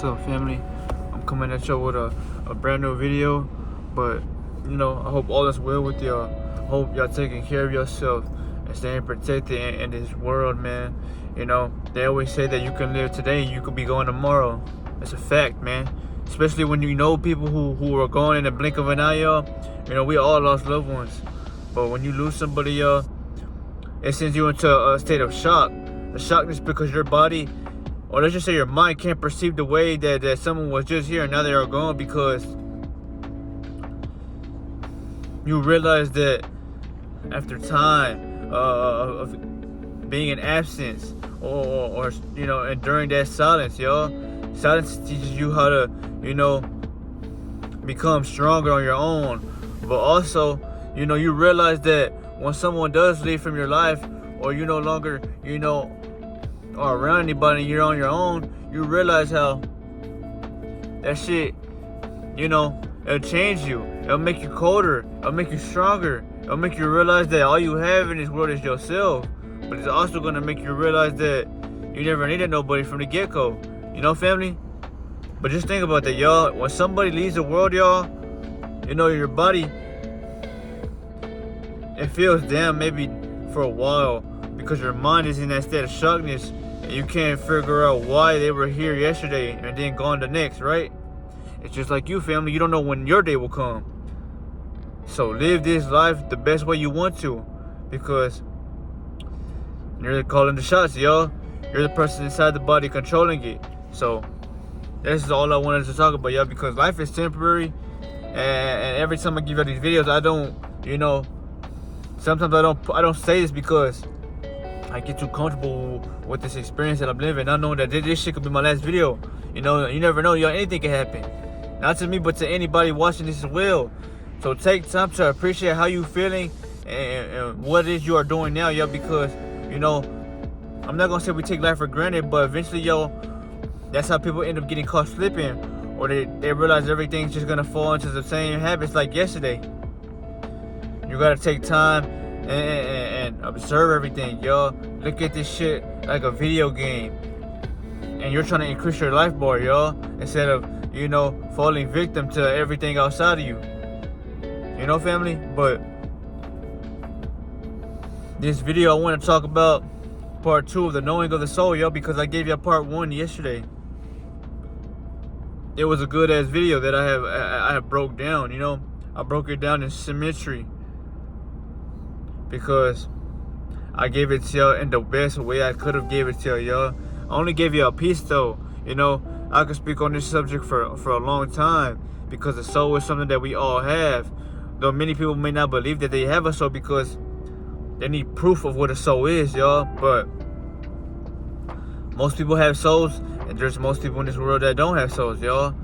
What's up, family? I'm coming at y'all with a brand new video, but I hope all is well with y'all. I hope y'all taking care of yourself and staying protected in this world, man. They always say that you can live today, you could be going tomorrow. It's a fact, man. Especially when you know people who are gone in the blink of an eye, y'all. We all lost loved ones, but when you lose somebody, y'all, it sends you into a state of shock. The shock is because your body, or let's just say your mind, can't perceive the way that someone was just here and now they are gone, because you realize that after time of being in absence, or and during that silence, y'all, silence teaches you how to become stronger on your own. But also, you realize that when someone does leave from your life, or you no longer are around anybody, you're on your own, you realize how that shit, it'll change you. It'll make you colder. It'll make you stronger. It'll make you realize that all you have in this world is yourself. But it's also going to make you realize that you never needed nobody from the get-go. Family? But just think about that, y'all. When somebody leaves the world, y'all, your body, it feels damn maybe for a while, because your mind is in that state of shockness and you can't figure out why they were here yesterday and then gone the next, right? It's just like you, family. You don't know when your day will come. So live this life the best way you want to, because you're calling the shots, y'all. You're the person inside the body controlling it. So this is all I wanted to talk about, y'all, because life is temporary, and every time I give you these videos, I don't, sometimes I don't say this because I get too comfortable with this experience that I'm living, not knowing that this shit could be my last video. You never know, y'all. Anything can happen. Not to me, but to anybody watching this as well. So take time to appreciate how you feeling and what it is you are doing now, y'all. Because I'm not gonna say we take life for granted, but eventually, y'all, that's how people end up getting caught slipping, or they realize everything's just gonna fall into the same habits like yesterday. You gotta take time and observe everything, y'all. Look at this shit like a video game, and you're trying to increase your life bar, y'all, instead of falling victim to everything outside of you. Family. But this video, I want to talk about part 2 of the knowing of the soul, y'all, because I gave you part 1 yesterday. It was a good ass video that I have broke down. I broke it down in symmetry, because I gave it to y'all in the best way I could have gave it to y'all. I only gave you a piece, though. I could speak on this subject for a long time, because the soul is something that we all have. Though many people may not believe that they have a soul because they need proof of what a soul is, y'all. But most people have souls, and there's most people in this world that don't have souls, y'all.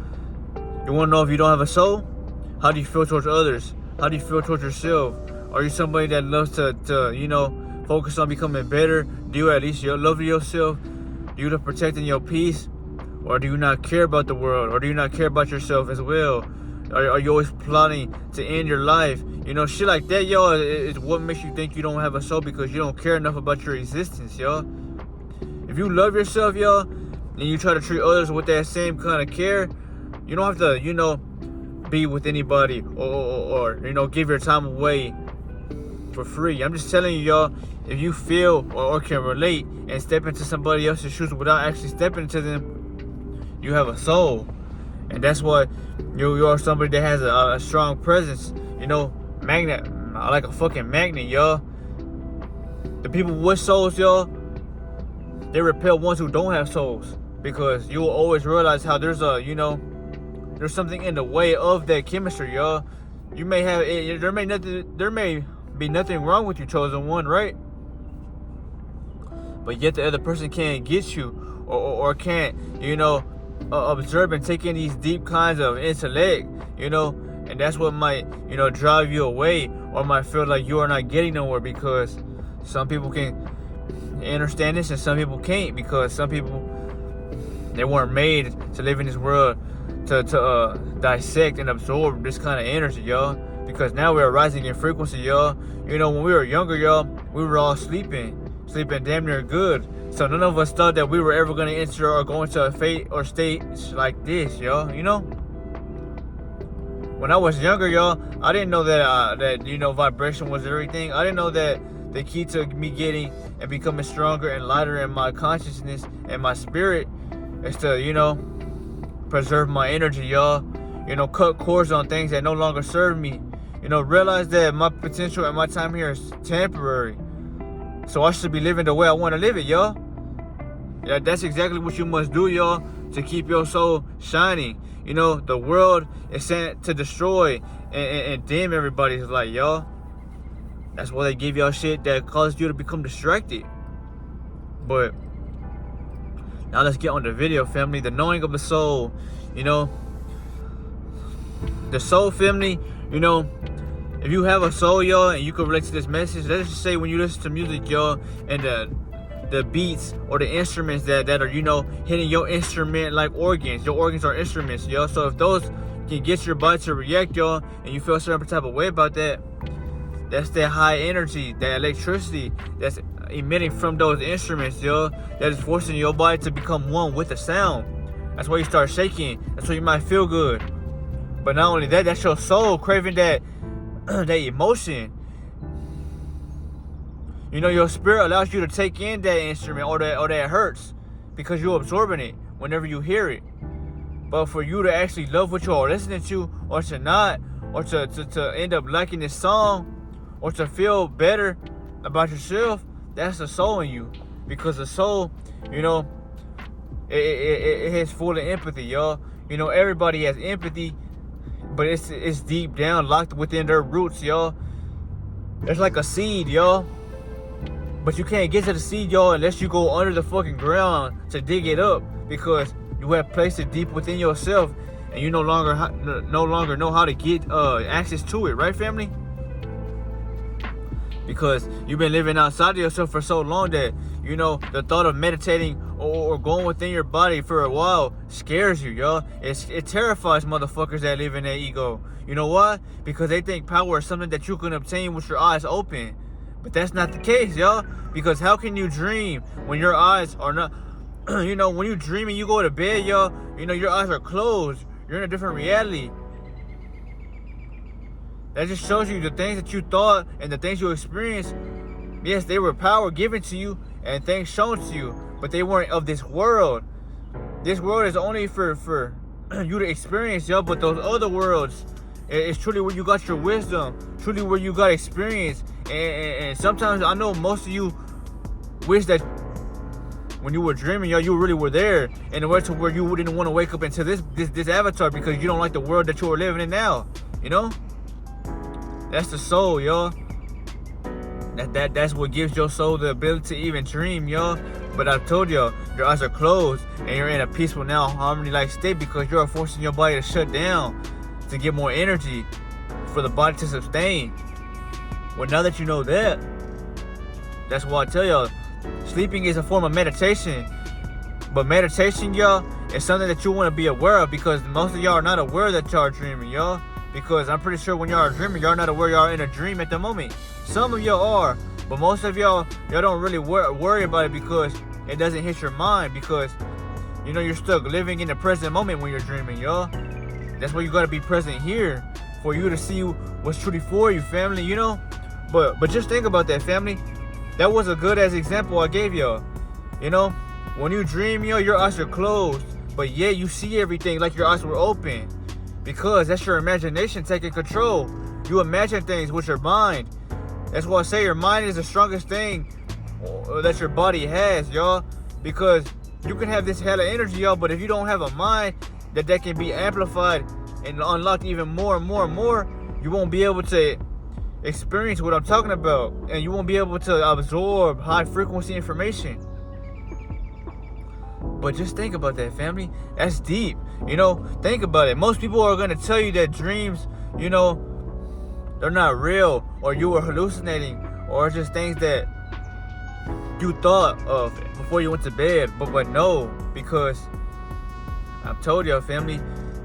You want to know if you don't have a soul? How do you feel towards others? How do you feel towards yourself? Are you somebody that loves to focus on becoming better? Do you at least love yourself? Do you love protecting your peace? Or do you not care about the world? Or do you not care about yourself as well? Are you always plotting to end your life? Shit like that, y'all, is what makes you think you don't have a soul, because you don't care enough about your existence, y'all. If you love yourself, y'all, and you try to treat others with that same kind of care, you don't have to, be with anybody or give your time away for free. I'm just telling you, y'all, if you feel or can relate and step into somebody else's shoes without actually stepping into them, you have a soul. And that's why you are somebody that has a strong presence. Magnet, like a fucking magnet, y'all. The people with souls, y'all, they repel ones who don't have souls, because you will always realize how there's there's something in the way of that chemistry, y'all. You may have there may be nothing wrong with you, chosen one, right? But yet the other person can't get you, or can't observe and take in these deep kinds of intellect, and that's what might drive you away, or might feel like you are not getting nowhere, because some people can understand this and some people can't, because some people, they weren't made to live in this world to dissect and absorb this kind of energy, y'all. Because now we're rising in frequency, y'all. When we were younger, y'all, we were all sleeping. sleeping damn near good. So none of us thought that we were ever gonna enter or go into a fate or state like this, yo. You know? When I was younger, y'all, I didn't know that vibration was everything. I didn't know that the key to me getting and becoming stronger and lighter in my consciousness and my spirit is to, preserve my energy, y'all. Cut cords on things that no longer serve me. Realize that my potential and my time here is temporary. So I should be living the way I want to live it, y'all. Yeah, that's exactly what you must do, y'all, to keep your soul shining. The world is sent to destroy and dim everybody's light, y'all. That's why they give y'all shit that causes you to become distracted. But now let's get on the video, family. The knowing of the soul. The soul, family, if you have a soul, y'all, and you can relate to this message, let's just say when you listen to music, y'all, and the beats or the instruments that are, hitting your instrument like organs. Your organs are instruments, y'all. So if those can get your body to react, y'all, and you feel a certain type of way about that, that's that high energy, that electricity that's emitting from those instruments, y'all, that is forcing your body to become one with the sound. That's why you start shaking. That's why you might feel good. But not only that, that's your soul craving that that emotion. Your spirit allows you to take in that instrument or that hurts because you're absorbing it whenever you hear it. But for you to actually love what you are listening to, or to not, or to end up liking this song, or to feel better about yourself, that's the soul in you. Because the soul, it has full of empathy, y'all. Everybody has empathy, but it's deep down, locked within their roots, y'all. It's like a seed, y'all. But you can't get to the seed, y'all, unless you go under the fucking ground to dig it up, because you have placed it deep within yourself, and you no longer know how to get access to it, right, family? Because you've been living outside of yourself for so long that, the thought of meditating or going within your body for a while scares you, y'all. It terrifies motherfuckers that live in their ego. You know why? Because they think power is something that you can obtain with your eyes open. But that's not the case, y'all. Because how can you dream when your eyes are not... when you dream and you go to bed, y'all, your eyes are closed. You're in a different reality. That just shows you the things that you thought and the things you experienced. Yes, they were power given to you and things shown to you, but they weren't of this world. This world is only for you to experience, y'all. But those other worlds, it's truly where you got your wisdom, truly where you got experience. And sometimes I know most of you wish that when you were dreaming, y'all, you really were there, in a way to where you didn't want to wake up into this avatar because you don't like the world that you are living in now. That's the soul, y'all. That's what gives your soul the ability to even dream, y'all. But I told y'all, your eyes are closed and you're in a peaceful now harmony-like state because you're forcing your body to shut down to get more energy for the body to sustain. Well, now that you know that, that's why I tell y'all, sleeping is a form of meditation. But meditation, y'all, is something that you want to be aware of, because most of y'all are not aware that y'all are dreaming, y'all. Because I'm pretty sure when y'all are dreaming, y'all not aware y'all are in a dream at the moment. Some of y'all are, but most of y'all don't really worry about it because it doesn't hit your mind, because you're stuck living in the present moment when you're dreaming, y'all. That's why you gotta be present here for you to see what's truly for you, family. But just think about that, family. That was a good ass example I gave y'all. When you dream, your eyes are closed, but yet you see everything like your eyes were open, because that's your imagination taking control. You imagine things with your mind. That's why I say your mind is the strongest thing that your body has, y'all. Because you can have this hella energy, y'all, but if you don't have a mind that can be amplified and unlocked even more and more and more, you won't be able to experience what I'm talking about, and you won't be able to absorb high frequency information. But just think about that, family. That's deep. Think about it. Most people are going to tell you that dreams, they're not real, or you were hallucinating, or just things that you thought of before you went to bed. But no, because I've told y'all, family,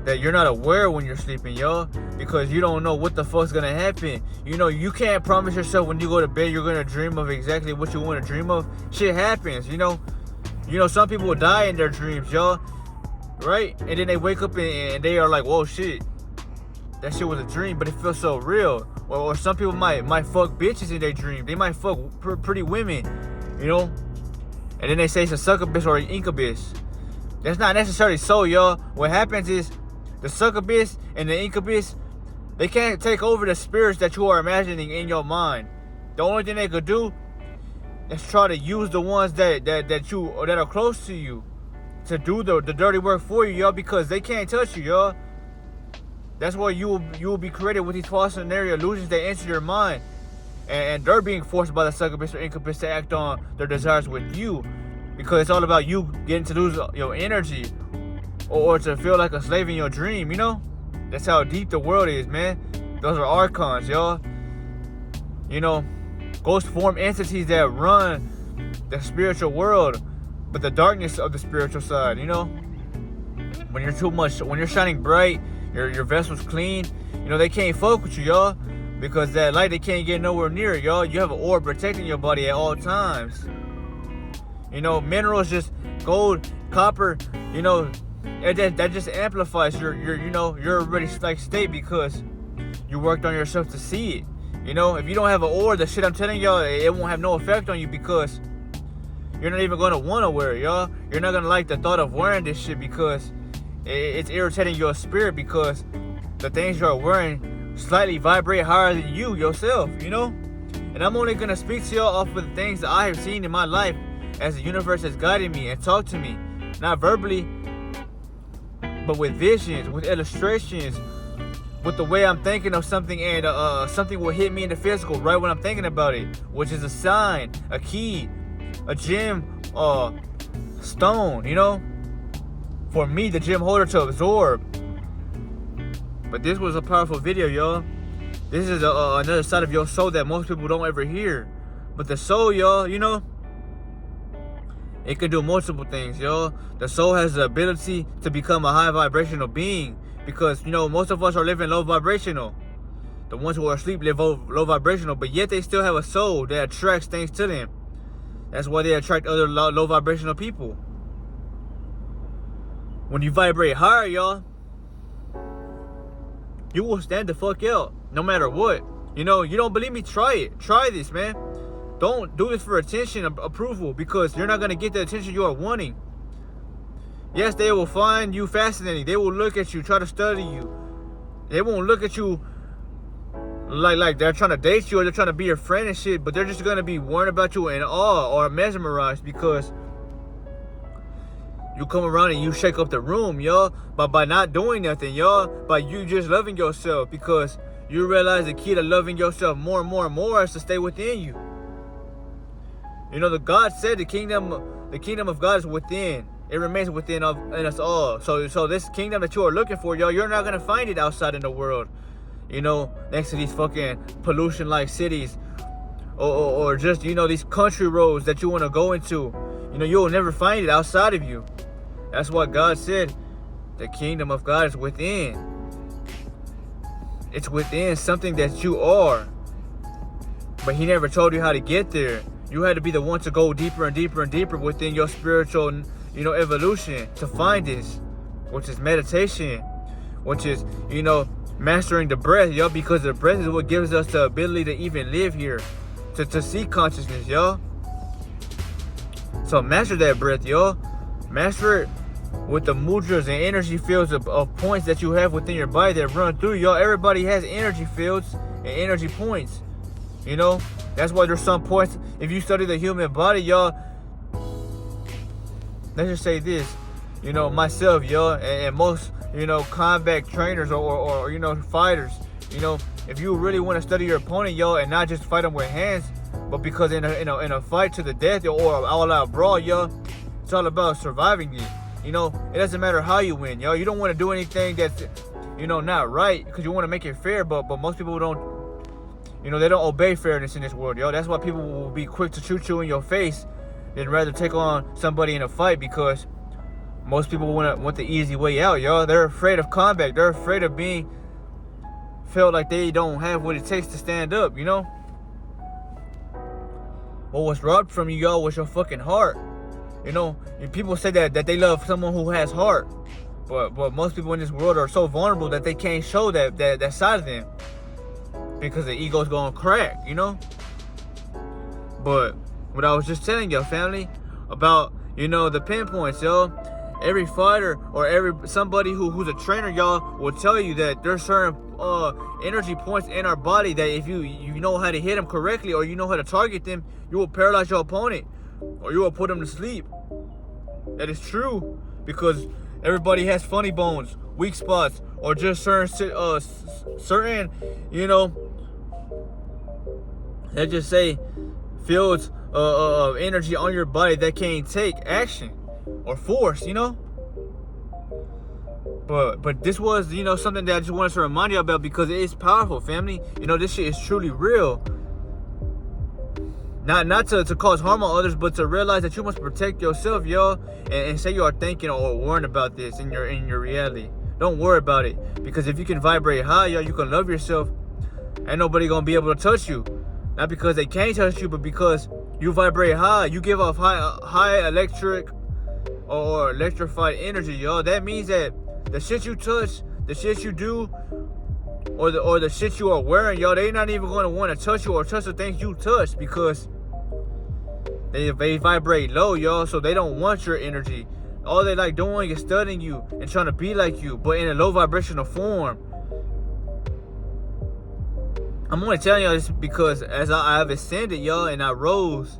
that you're not aware when you're sleeping, y'all, because you don't know what the fuck's gonna happen. You know, you can't promise yourself when you go to bed you're gonna dream of exactly what you want to dream of. Shit happens, you know. Some people will die in their dreams, y'all, right? And then they wake up and they are like, whoa, shit, that shit was a dream, but it feels so real. Or some people might fuck bitches in their dream. They might fuck pretty women, you know, and then they say it's a succubus or an incubus. That's not necessarily so, y'all. What happens is the succubus and the incubus, they can't take over the spirits that you are imagining in your mind. The only thing they could do is try to use the ones that are close to you to do the dirty work for you, y'all, because they can't touch you, y'all. That's why you will be created with these false scenario illusions that enter your mind, and they're being forced by the succubus or incubus to act on their desires with you, because it's all about you getting to lose your energy or to feel like a slave in your dream, you know? That's how deep the world is, man. Those are archons, y'all. You know, ghost form entities that run the spiritual world, but the darkness of the spiritual side, you know? When you're shining bright, your vessel's clean, you know, they can't fuck with you, y'all, because that light, they can't get nowhere near it, y'all. You have an orb protecting your body at all times. You know, minerals, just gold, copper, you know, that just amplifies your already like state, because you worked on yourself to see it. You know, if you don't have an orb, the shit I'm telling y'all, it won't have no effect on you, because you're not even gonna wanna wear it, y'all. You're not gonna like the thought of wearing this shit, because it's irritating your spirit, because the things you're wearing slightly vibrate higher than you yourself, you know? And I'm only gonna speak to y'all off of the things that I have seen in my life as the universe has guided me and talked to me, not verbally, but with visions, with illustrations, with the way I'm thinking of something, and something will hit me in the physical right when I'm thinking about it, which is a sign, a key, a gem, stone, you know? For me, the gem holder to absorb. But this was a powerful video, y'all. This is another side of your soul that most people don't ever hear. But the soul, y'all, you know, it can do multiple things, y'all. The soul has the ability to become a high vibrational being, because, you know, most of us are living low vibrational. The ones who are asleep live low vibrational, but yet they still have a soul that attracts things to them. That's why they attract other low vibrational people. When you vibrate higher, y'all, you will stand the fuck out, no matter what. You know, you don't believe me? Try it. Try this, man. Don't do this for attention, approval, because you're not going to get the attention you are wanting. Yes, they will find you fascinating. They will look at you, try to study you. They won't look at you like they're trying to date you or they're trying to be your friend and shit, but they're just going to be worried about you in awe or mesmerized, because you come around and you shake up the room, y'all, but by not doing nothing, y'all, by you just loving yourself, because you realize the key to loving yourself more and more and more is to stay within you. You know, the God said the kingdom of God is within. It remains within in us all. So this kingdom that you are looking for, y'all, you're not gonna find it outside in the world. You know, next to these fucking pollution-like cities, or just, you know, these country roads that you want to go into. You know, you'll never find it outside of you. That's what God said. The kingdom of God is within. It's within something that you are. But He never told you how to get there. You had to be the one to go deeper and deeper and deeper within your spiritual, you know, evolution to find this, which is meditation, which is, you know, mastering the breath, y'all, because the breath is what gives us the ability to even live here, to see consciousness, y'all. So master that breath, y'all. Master it with the mudras and energy fields of points that you have within your body that run through, y'all. Everybody has energy fields and energy points, you know. That's why there's some points. If you study the human body, y'all, let's just say this, you know, myself, y'all, and most, you know, combat trainers or you know, fighters, you know, if you really want to study your opponent, y'all, and not just fight them with hands, but because in a fight to the death or an all-out brawl, y'all, it's all about surviving it. You know, it doesn't matter how you win, y'all. You don't want to do anything that's, you know, not right, because you want to make it fair, but most people don't. You know, they don't obey fairness in this world, yo. That's why people will be quick to shoot you in your face than rather take on somebody in a fight, because most people want the easy way out, y'all. They're afraid of combat. They're afraid of being felt like they don't have what it takes to stand up, you know? What was robbed from you, y'all, was your fucking heart. You know, and people say that they love someone who has heart. But most people in this world are so vulnerable that they can't show that side of them. Because the ego's gonna crack, you know? But what I was just telling y'all, family, about, you know, the pinpoints, y'all. Every fighter or somebody who's a trainer, y'all, will tell you that there's certain energy points in our body that if you know how to hit them correctly, or you know how to target them, you will paralyze your opponent, or you will put them to sleep. That is true, because everybody has funny bones, weak spots, or just certain, you know, let's just say fields of energy on your body that can't take action or force, you know. But this was, you know, something that I just wanted to remind you about, because it is powerful, family. You know, this shit is truly real. Not to cause harm on others, but to realize that you must protect yourself, y'all, and say you are thinking or worrying about this in your reality. Don't worry about it, because if you can vibrate high, y'all, you can love yourself. Ain't nobody gonna be able to touch you. Not because they can't touch you, but because you vibrate high. You give off high electric or electrified energy, y'all. That means that the shit you touch, the shit you do, or the shit you are wearing, y'all, they not even going to want to touch you or touch the things you touch, because they vibrate low, y'all. So they don't want your energy. All they like doing is studying you and trying to be like you, but in a low vibrational form. I'm only telling y'all this because as I've ascended, y'all, and I rose,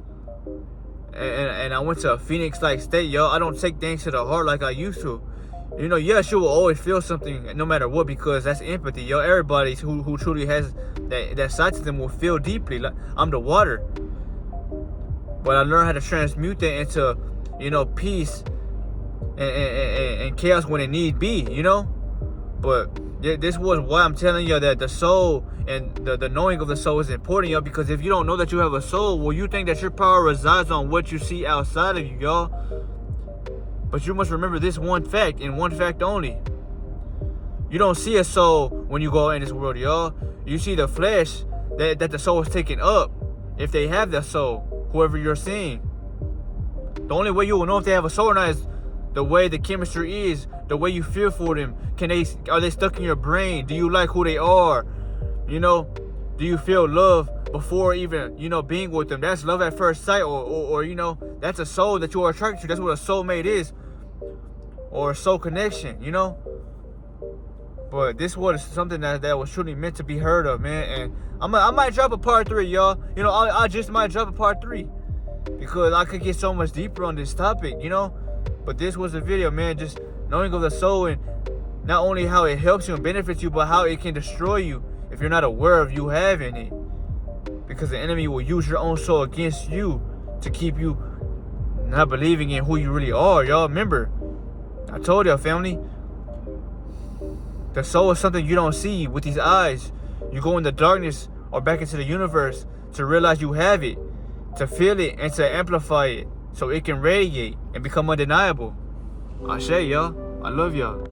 and I went to a Phoenix-like state, y'all, I don't take things to the heart like I used to. You know, yes, you will always feel something no matter what, because that's empathy, yo. Everybody who truly has that side to them will feel deeply. Like, I'm the water. But I learned how to transmute that into, you know, peace and chaos when it need be, you know? But this was why I'm telling you that the soul and the knowing of the soul is important, y'all, because if you don't know that you have a soul, well, you think that your power resides on what you see outside of you, y'all. But you must remember this one fact, and one fact only. You don't see a soul when you go in this world, y'all. You see the flesh that the soul is taking up, if they have that soul, whoever you're seeing. The only way you will know if they have a soul or not is the way the chemistry is, the way you feel for them. Are they stuck in your brain? Do you like who they are? You know, do you feel love before even, you know, being with them? That's love at first sight, or you know, that's a soul that you are attracted to. That's what a soulmate is, or a soul connection, you know. But this was something that was truly meant to be heard of, man. And I might drop a part 3, y'all. You know, I just might drop a part 3, because I could get so much deeper on this topic, you know. But this was a video, man, just knowing of the soul, and not only how it helps you and benefits you, but how it can destroy you if you're not aware of you having it. Because the enemy will use your own soul against you to keep you not believing in who you really are, y'all. Remember, I told y'all, family, the soul is something you don't see with these eyes. You go in the darkness or back into the universe to realize you have it, to feel it, and to amplify it so it can radiate and become undeniable. I say, y'all, I love y'all.